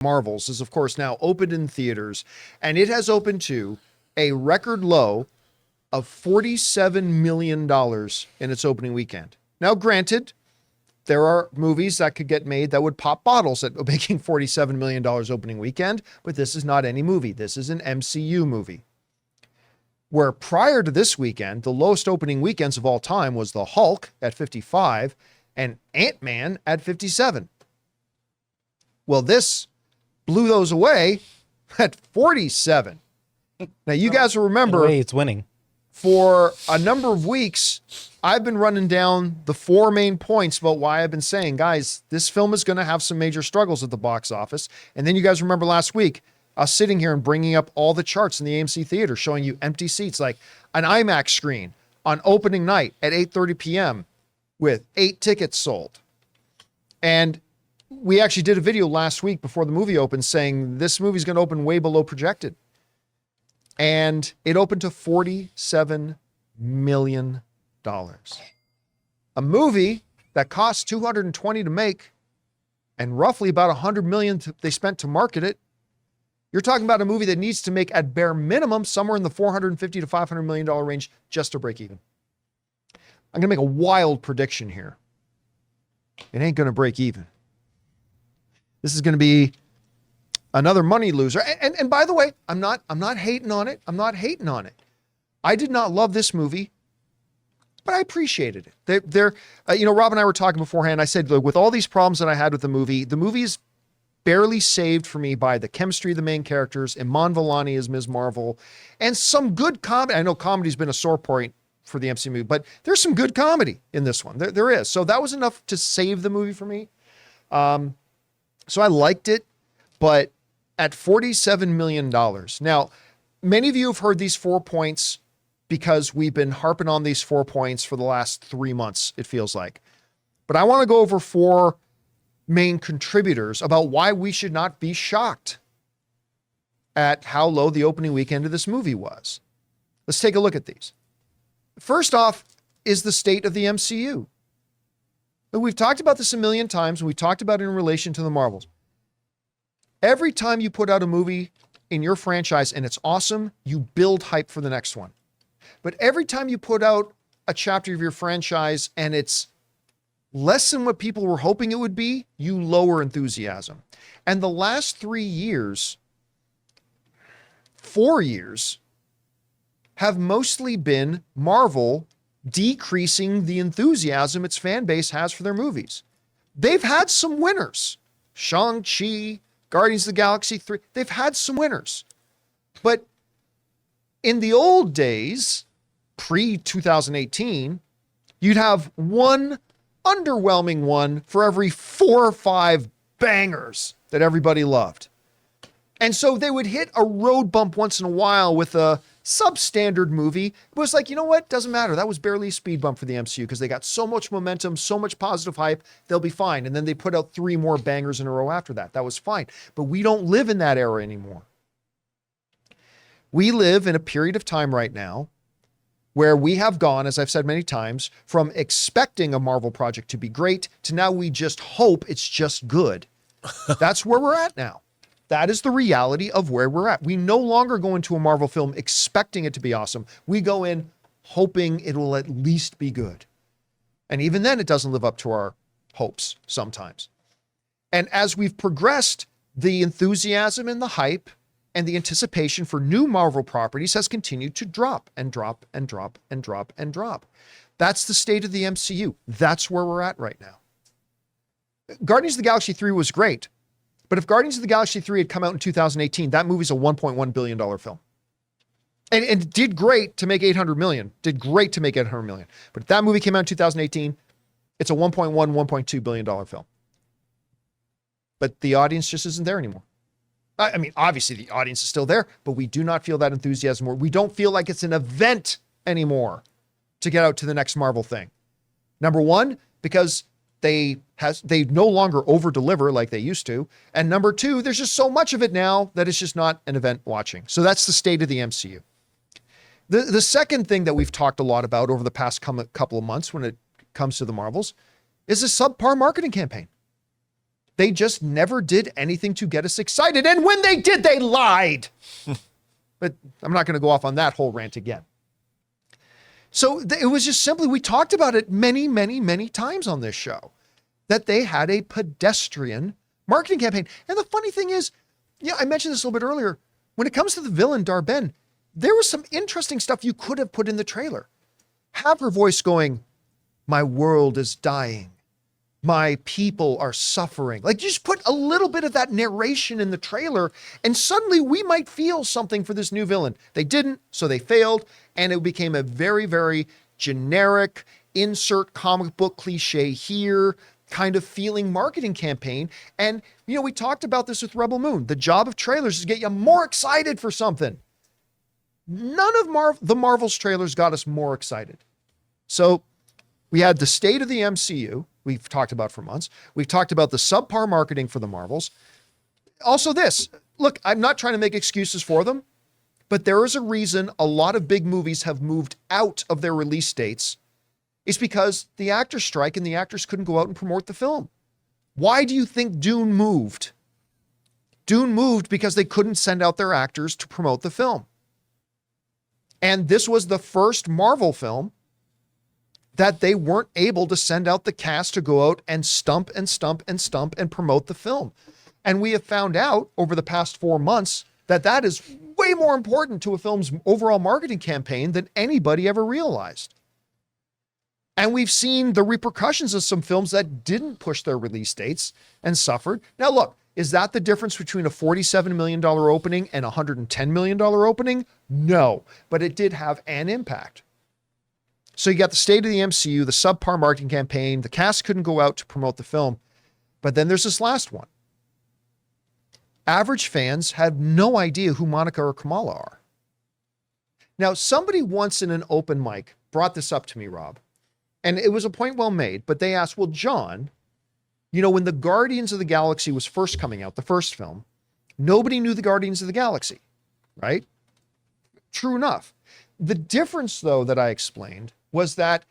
Marvels is, of course, now opened in theaters, and it has opened to a record low of $47 million in its opening weekend. Now, granted, there are movies that could get made that would pop bottles at making $47 million opening weekend, but this is not any movie. This is an MCU movie. Where prior to this weekend, the lowest opening weekends of all time was The Hulk at 55 and Ant-Man at 57. Well, this blew those away at 47. Now, you guys will remember, it's winning. For a number of weeks, I've been running down the four main points about why I've been saying, guys, this film is going to have some major struggles at the box office. And then you guys remember last week, us sitting here and bringing up all the charts in the AMC theater, showing you empty seats, like an IMAX screen on opening night at 8:30 p.m. with 8 tickets sold. And we actually did a video last week before the movie opened saying this movie's going to open way below projected. And it opened to $47 million. A movie that cost $220 to make and roughly about $100 million they spent to market it. You're talking about a movie that needs to make at bare minimum somewhere in the $450 to $500 million range just to break even. I'm going to make a wild prediction here. It ain't going to break even. This is going to be another money loser. And by the way, I'm not hating on it. I'm not hating on it. I did not love this movie, but I appreciated it. Rob and I were talking beforehand. I said, look, with all these problems that I had with the movie is barely saved for me by the chemistry of the main characters, Iman Vellani as Ms. Marvel, and some good comedy. I know comedy's been a sore point for the MCU movie, but there's some good comedy in this one. There is. So that was enough to save the movie for me. So I liked it, but at $47 million. Now, many of you have heard these 4 points because we've been harping on these 4 points for the last 3 months, it feels like. But I want to go over 4 main contributors about why we should not be shocked at how low the opening weekend of this movie was. Let's take a look at these. First off is the state of the MCU. We've talked about this a million times, and we've talked about it in relation to the Marvels. Every time you put out a movie in your franchise and it's awesome, you build hype for the next one. But every time you put out a chapter of your franchise and it's less than what people were hoping it would be, you lower enthusiasm. And the last 4 years, have mostly been Marvel decreasing the enthusiasm its fan base has for their movies. They've had some winners. Shang-Chi, Guardians of the Galaxy 3, they've had some winners. But in the old days, pre-2018, you'd have one underwhelming one for every 4 or 5 bangers that everybody loved. And so they would hit a road bump once in a while with a substandard movie. It was like, you know what? Doesn't matter. That was barely a speed bump for the MCU because they got so much momentum, so much positive hype, they'll be fine. And then they put out 3 more bangers in a row after that. That was fine. But we don't live in that era anymore. We live in a period of time right now where we have gone, as I've said many times, from expecting a Marvel project to be great to now we just hope it's just good. That's where we're at now. That is the reality of where we're at. We no longer go into a Marvel film expecting it to be awesome. We go in hoping it will at least be good. And even then, it doesn't live up to our hopes sometimes. And as we've progressed, the enthusiasm and the hype and the anticipation for new Marvel properties has continued to drop and drop and drop and drop and drop. That's the state of the MCU. That's where we're at right now. Guardians of the Galaxy 3 was great. But if Guardians of the Galaxy 3 had come out in 2018, that movie's a $1.1 billion film. And it did great to make $800 million. Did great to make $800 million. But if that movie came out in 2018, it's a $1.1, $1.2 billion film. But the audience just isn't there anymore. I mean, obviously the audience is still there, but we do not feel that enthusiasm more. We don't feel like it's an event anymore to get out to the next Marvel thing. Number one, because they no longer over deliver like they used to. And number two, there's just so much of it now that it's just not an event watching. So that's the state of the MCU. The second thing that we've talked a lot about over the past couple of months when it comes to the Marvels is a subpar marketing campaign. They just never did anything to get us excited. And when they did, they lied. But I'm not going to go off on that whole rant again. So it was just simply, we talked about it many, many, many times on this show, that they had a pedestrian marketing campaign. And the funny thing is, I mentioned this a little bit earlier, when it comes to the villain, Dar-Ben, there was some interesting stuff you could have put in the trailer. Have her voice going, my world is dying. My people are suffering. Like, just put a little bit of that narration in the trailer, and suddenly we might feel something for this new villain. They didn't, so they failed, and it became a very, very generic, insert comic book cliche here kind of feeling marketing campaign. And, we talked about this with Rebel Moon. The job of trailers is to get you more excited for something. None of the Marvel's trailers got us more excited. So we had the state of the MCU, we've talked about for months. We've talked about the subpar marketing for the Marvels. Also this, look, I'm not trying to make excuses for them, but there is a reason a lot of big movies have moved out of their release dates. It's because the actors strike and the actors couldn't go out and promote the film. Why do you think Dune moved? Dune moved because they couldn't send out their actors to promote the film. And this was the first Marvel film that they weren't able to send out the cast to go out and stump and promote the film. And we have found out over the past 4 months that that is way more important to a film's overall marketing campaign than anybody ever realized. And we've seen the repercussions of some films that didn't push their release dates and suffered. Now, look, is that the difference between a $47 million opening and a $110 million opening? No, but it did have an impact. So you got the state of the MCU, the subpar marketing campaign, the cast couldn't go out to promote the film. But then there's this last one. Average fans have no idea who Monica or Kamala are. Now, somebody once in an open mic brought this up to me, Rob, and it was a point well made, but they asked, well, John, when the Guardians of the Galaxy was first coming out, the first film, nobody knew the Guardians of the Galaxy, right? True enough. The difference, though, that I explained was that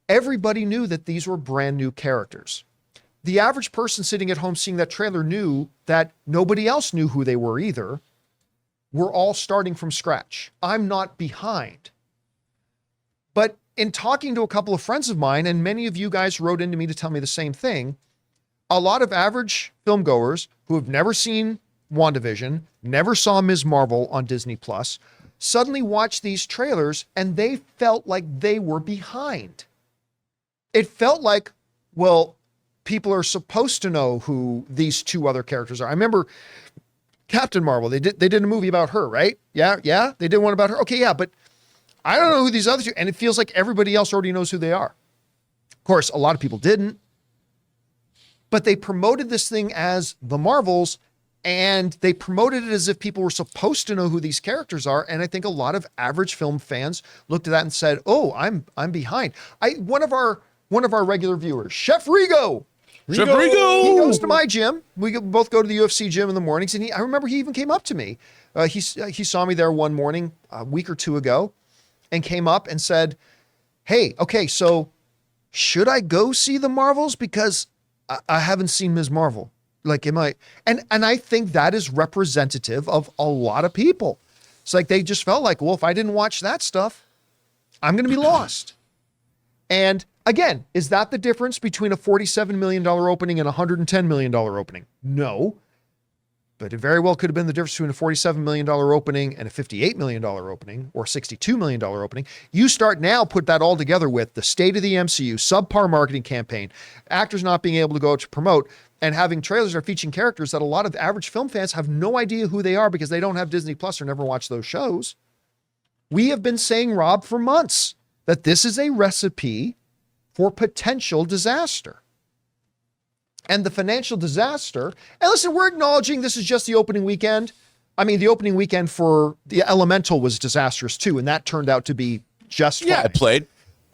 everybody knew that these were brand new characters. The average person sitting at home seeing that trailer knew that nobody else knew who they were either. We're all starting from scratch. I'm not behind. But in talking to a couple of friends of mine, and many of you guys wrote into me to tell me the same thing, a lot of average filmgoers who have never seen WandaVision, never saw Ms. Marvel on Disney Plus, suddenly watched these trailers and they felt like they were behind. It felt like, well, people are supposed to know who these two other characters are. I remember Captain Marvel, they did a movie about her, right? Yeah, they did one about her. Okay, yeah, but I don't know who these other two, and it feels like everybody else already knows who they are. Of course, a lot of people didn't, but they promoted this thing as the Marvels, and they promoted it as if people were supposed to know who these characters are. And I think a lot of average film fans looked at that and said, "Oh, I'm behind." One of our regular viewers, Chef Rigo. Chef Rigo! He goes to my gym. We both go to the UFC gym in the mornings, and I remember he even came up to me. He saw me there one morning a week or two ago, and came up and said, "Hey, okay, so should I go see the Marvels because I haven't seen Ms. Marvel? Like, am I?" And I think that is representative of a lot of people. It's like they just felt like, well, if I didn't watch that stuff, I'm going to be lost. And again, is that the difference between a $47 million opening and a $110 million opening? No. But it very well could have been the difference between a $47 million opening and a $58 million opening or $62 million opening. You start now, put that all together with the state of the MCU, subpar marketing campaign, actors not being able to go out to promote, and having trailers that are featuring characters that a lot of average film fans have no idea who they are because they don't have Disney Plus or never watch those shows. We have been saying, Rob, for months that this is a recipe for potential disaster. And the financial disaster, and listen, we're acknowledging this is just the opening weekend. I mean, the opening weekend for the Elemental was disastrous too, and that turned out to be just fine. Yeah, it played.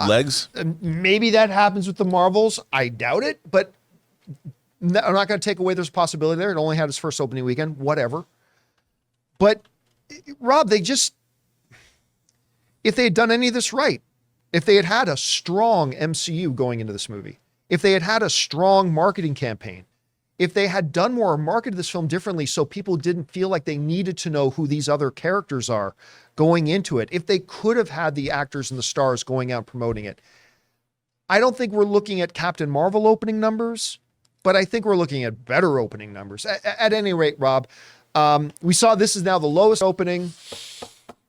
Legs. Maybe that happens with the Marvels. I doubt it, but I'm not going to take away there's a possibility there. It only had its first opening weekend, whatever. But Rob, if they had done any of this right, if they had had a strong MCU going into this movie, if they had had a strong marketing campaign, if they had done more or marketed this film differently so people didn't feel like they needed to know who these other characters are going into it, if they could have had the actors and the stars going out promoting it, I don't think we're looking at Captain Marvel opening numbers, but I think we're looking at better opening numbers. At any rate, Rob, we saw this is now the lowest opening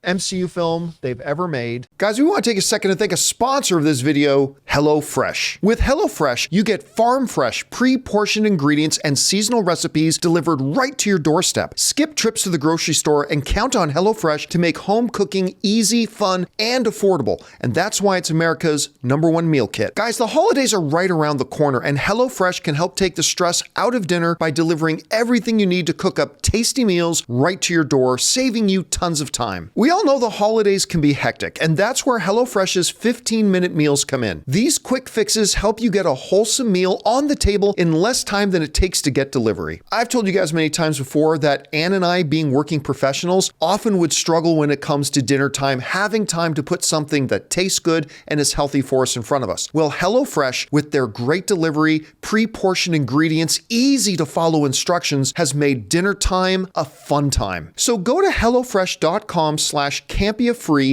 MCU film they've ever made. Guys, we want to take a second to thank a sponsor of this video, HelloFresh. With HelloFresh, you get farm-fresh, pre-portioned ingredients and seasonal recipes delivered right to your doorstep. Skip trips to the grocery store and count on HelloFresh to make home cooking easy, fun, and affordable. And that's why it's America's #1 meal kit. Guys, the holidays are right around the corner, and HelloFresh can help take the stress out of dinner by delivering everything you need to cook up tasty meals right to your door, saving you tons of time. We all know the holidays can be hectic, and that's where HelloFresh's 15-minute meals come in. These quick fixes help you get a wholesome meal on the table in less time than it takes to get delivery. I've told you guys many times before that Ann and I, being working professionals, often would struggle when it comes to dinner time, having time to put something that tastes good and is healthy for us in front of us. Well, HelloFresh, with their great delivery, pre-portioned ingredients, easy to follow instructions, has made dinner time a fun time. So go to HelloFresh.com/CampeaFree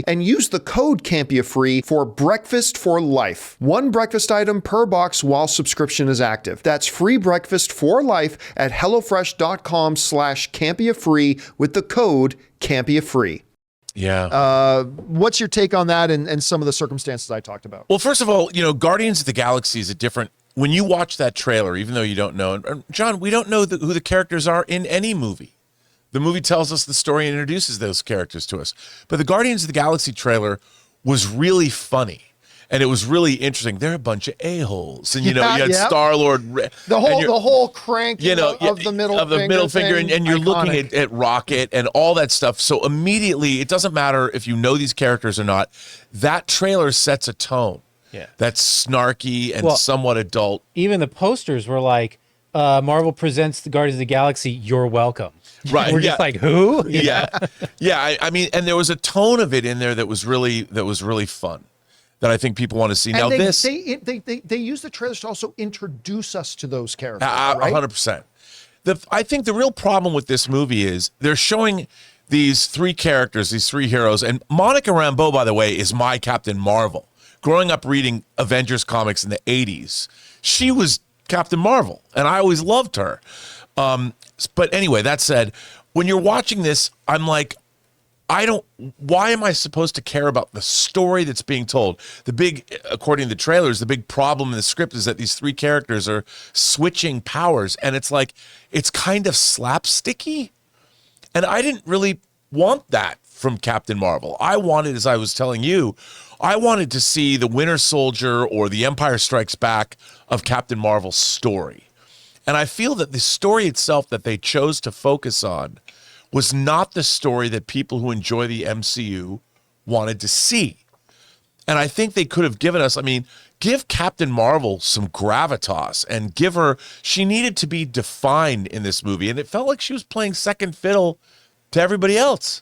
and use the code CampeaFree for breakfast for life. One breakfast item per box while subscription is active. That's free breakfast for life at HelloFresh.com/CampeaFree with the code CampeaFree. Yeah. What's your take on that and some of the circumstances I talked about? Well, first of all, Guardians of the Galaxy is a different. When you watch that trailer, even though you don't know, and John, we don't know who the characters are in any movie. The movie tells us the story and introduces those characters to us. But the Guardians of the Galaxy trailer was really funny. And it was really interesting. They're a bunch of a-holes. And, you had Star-Lord. The whole crank of the middle finger. And you're looking at Rocket and all that stuff. So immediately, it doesn't matter if you know these characters or not. That trailer sets a tone. Yeah. That's snarky and somewhat adult. Even the posters were like, Marvel presents the Guardians of the Galaxy, you're welcome. Right. We're just like, who? Yeah. I mean, and there was a tone of it in there that was really fun, that I think people want to see. And now they use the trailers to also introduce us to those characters. 100%. I think the real problem with this movie is they're showing these three characters, these three heroes, and Monica Rambeau, by the way, is my Captain Marvel. Growing up reading Avengers comics in the 80s, she was Captain Marvel, and I always loved her. But anyway, that said, when you're watching this, I'm like, why am I supposed to care about the story that's being told? According to the trailers, the big problem in the script is that these three characters are switching powers, and it's like, it's kind of slapsticky. And I didn't really want that from Captain Marvel. I wanted, as I was telling you, I wanted to see the Winter Soldier or the Empire Strikes Back of Captain Marvel's story. And I feel that the story itself that they chose to focus on was not the story that people who enjoy the MCU wanted to see. And I think they could have given us, give Captain Marvel some gravitas and she needed to be defined in this movie. And it felt like she was playing second fiddle to everybody else.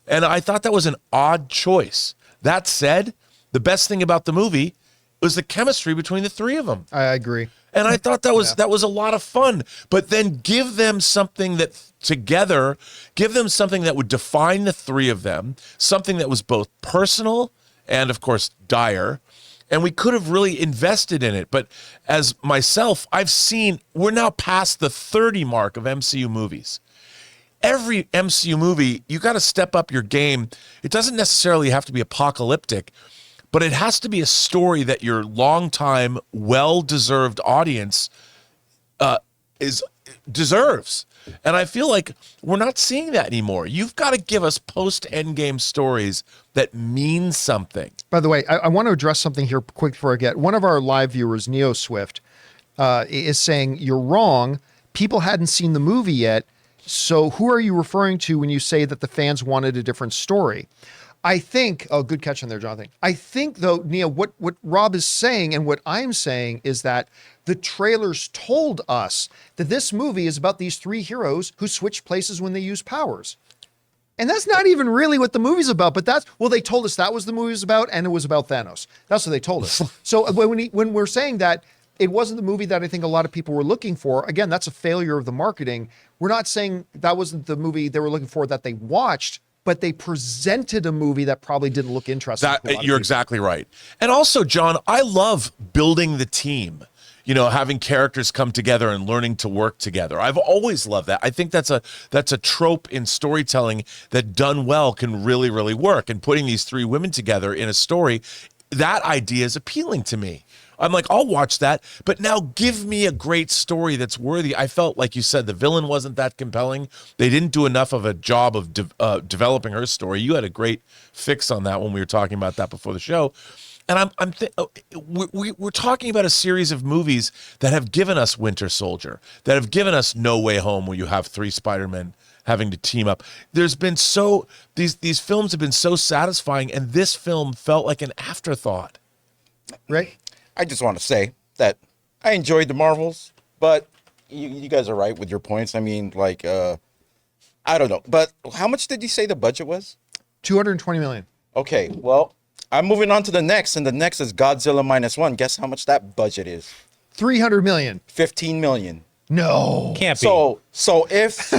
And I thought that was an odd choice. That said, the best thing about the movie was the chemistry between the three of them. I agree. And I thought that was a lot of fun. But then give them something that together, give them something that would define the three of them, something that was both personal and, of course, dire. And we could have really invested in it. But as myself, we're now past the 30 mark of MCU movies. Every MCU movie, you got to step up your game. It doesn't necessarily have to be apocalyptic, but it has to be a story that your longtime, well-deserved audience deserves. And I feel like we're not seeing that anymore. You've got to give us post-Endgame stories that mean something. By the way, I want to address something here quick before I get. One of our live viewers, Neo Swift, is saying, you're wrong. People hadn't seen the movie yet. So who are you referring to when you say that the fans wanted a different story? I think, good catch on there, Jonathan. I think, though, Neo, what Rob is saying and what I'm saying is that the trailers told us that this movie is about these three heroes who switch places when they use powers. And that's not even really what the movie's about, but they told us that was the movie was about, and it was about Thanos. That's what they told us. So when we're saying that, it wasn't the movie that I think a lot of people were looking for. Again, that's a failure of the marketing. We're not saying that wasn't the movie they were looking for that they watched, but they presented a movie that probably didn't look interesting. You're exactly right. And also, John, I love building the team. You know, having characters come together and learning to work together. I've always loved that. I think that's a trope in storytelling that done well can really, really work. And putting these three women together in a story, that idea is appealing to me. I'm like, I'll watch that, but now give me a great story that's worthy. I felt, like you said, the villain wasn't that compelling. They didn't do enough of a job of developing her story. You had a great fix on that when we were talking about that before the show. And we're talking about a series of movies that have given us Winter Soldier, that have given us No Way Home, where you have three Spider-Men having to team up. There's been these films have been so satisfying, and this film felt like an afterthought. Right? I just want to say that I enjoyed the Marvels, but you guys are right with your points. I mean, like, I don't know. But how much did you say the budget was? $220 million. Okay, well, I'm moving on to the next, and the next is Godzilla -1. Guess how much that budget is? $300 million. 15 million. No. Can't be. So if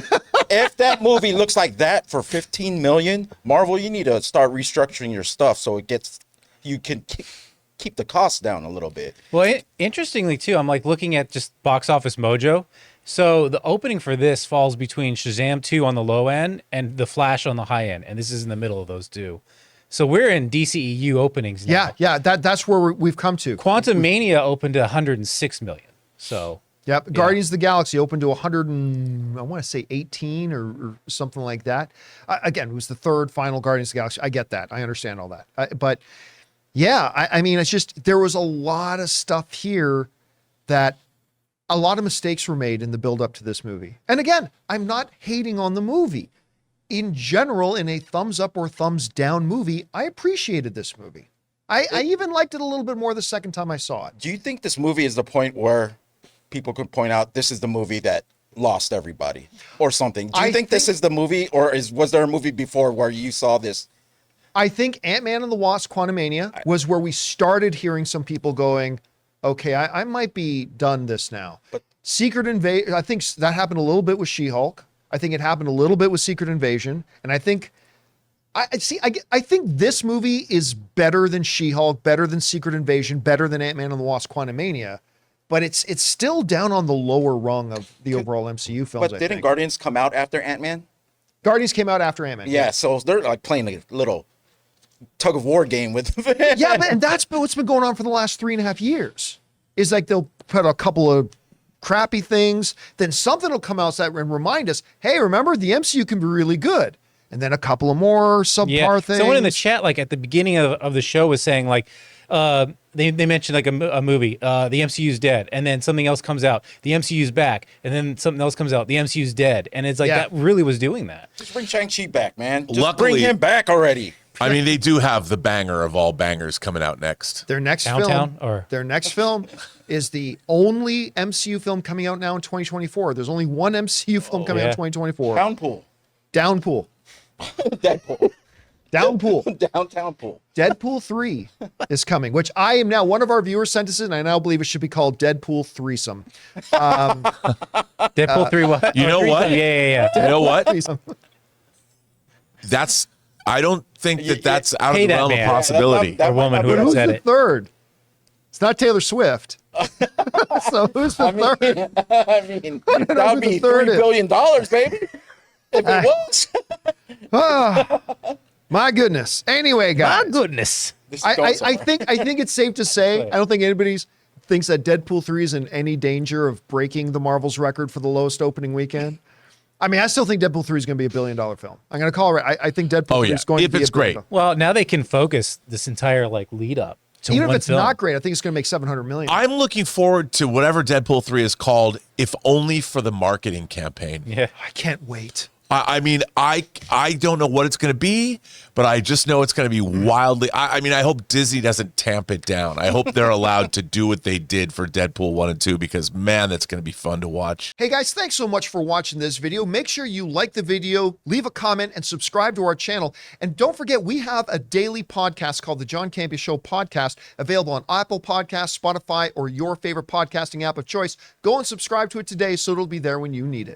if that movie looks like that for 15 million, Marvel, you need to start restructuring your stuff so you can keep the costs down a little bit. Well, interestingly too, I'm like looking at just Box Office Mojo. So the opening for this falls between Shazam 2 on the low end and The Flash on the high end, and this is in the middle of those two. So we're in DCEU openings now. Yeah. That's where we've come to. Quantum Mania opened to 106 million. So Yep. Guardians of the Galaxy opened to 100 and I want to say 18 or something like that. Again, it was the third final Guardians of the Galaxy. I get that. I understand all that. But yeah, I mean, it's just, there was a lot of stuff here that a lot of mistakes were made in the build up to this movie. And again, I'm not hating on the movie. In general, in a thumbs up or thumbs down movie, I appreciated this movie. I even liked it a little bit more the second time I saw it. Do you think this movie is the point where people could point out this is the movie that lost everybody or something? Do you think this is the movie, or was there a movie before where you saw this? I think Ant-Man and the Wasp: Quantumania was where we started hearing some people going, okay, I might be done this now. But Secret Invasion, I think that happened a little bit with She-Hulk. I think it happened a little bit with Secret Invasion. And I think, I think this movie is better than She-Hulk, better than Secret Invasion, better than Ant-Man and the Wasp: Quantumania. But it's still down on the lower rung of the overall MCU films. But didn't Guardians come out after Ant-Man? Guardians came out after Ant-Man. Yeah, so they're like playing a little tug of war game with. Yeah, and that's what's been going on for the last 3.5 years. Is like they'll put a couple of crappy things, then something will come out and remind us, hey, remember, the MCU can be really good. And then a couple of more subpar things. Someone in the chat, like at the beginning of the show, was saying like, they mentioned like a movie, the MCU's dead, and then something else comes out, the MCU's back, and then something else comes out, the MCU's dead, and it's like that really was doing that. Just bring Shang-Chi back, man. Just Luckily, bring him back already. I mean, they do have the banger of all bangers coming out next. Their next Downtown, film, their next film is the only MCU film coming out now in 2024. There's only one MCU film coming out in 2024. Downpool. Downpool. Deadpool. Downpool. Downtown pool. Deadpool 3 is coming, which I am now, one of our viewers sent us in, and I now believe it should be called Deadpool Threesome. Deadpool 3 what? You know what? Yeah. You know what? Threesome. I don't think that's out of Pay the that realm of man. possibility. A woman who But who's said the it. third? It's not Taylor Swift. So who's the third? I mean, that would who be the third $3 is. billion, baby. If it was. My goodness. Anyway, guys. My goodness. This is I going somewhere. think it's safe to say, I don't think anybody thinks that Deadpool 3 is in any danger of breaking the Marvel's record for the lowest opening weekend. I mean, I still think Deadpool 3 is going to be $1 billion film. I'm going to call it right. I think Deadpool 3 is going to be if it's $1 billion. great. Well, now they can focus this entire like lead up to Even one if it's film. not great, I think it's going to make $700 million. I'm looking forward to whatever Deadpool 3 is called, if only for the marketing campaign. Yeah. I can't wait. I mean, I don't know what it's going to be, but I just know it's going to be wildly. I mean, I hope Disney doesn't tamp it down. I hope they're allowed to do what they did for Deadpool 1 and 2 because, man, that's going to be fun to watch. Hey guys, thanks so much for watching this video. Make sure you like the video, leave a comment, and subscribe to our channel. And don't forget, we have a daily podcast called the John Campea Show podcast, available on Apple Podcasts, Spotify, or your favorite podcasting app of choice. Go and subscribe to it today so it'll be there when you need it.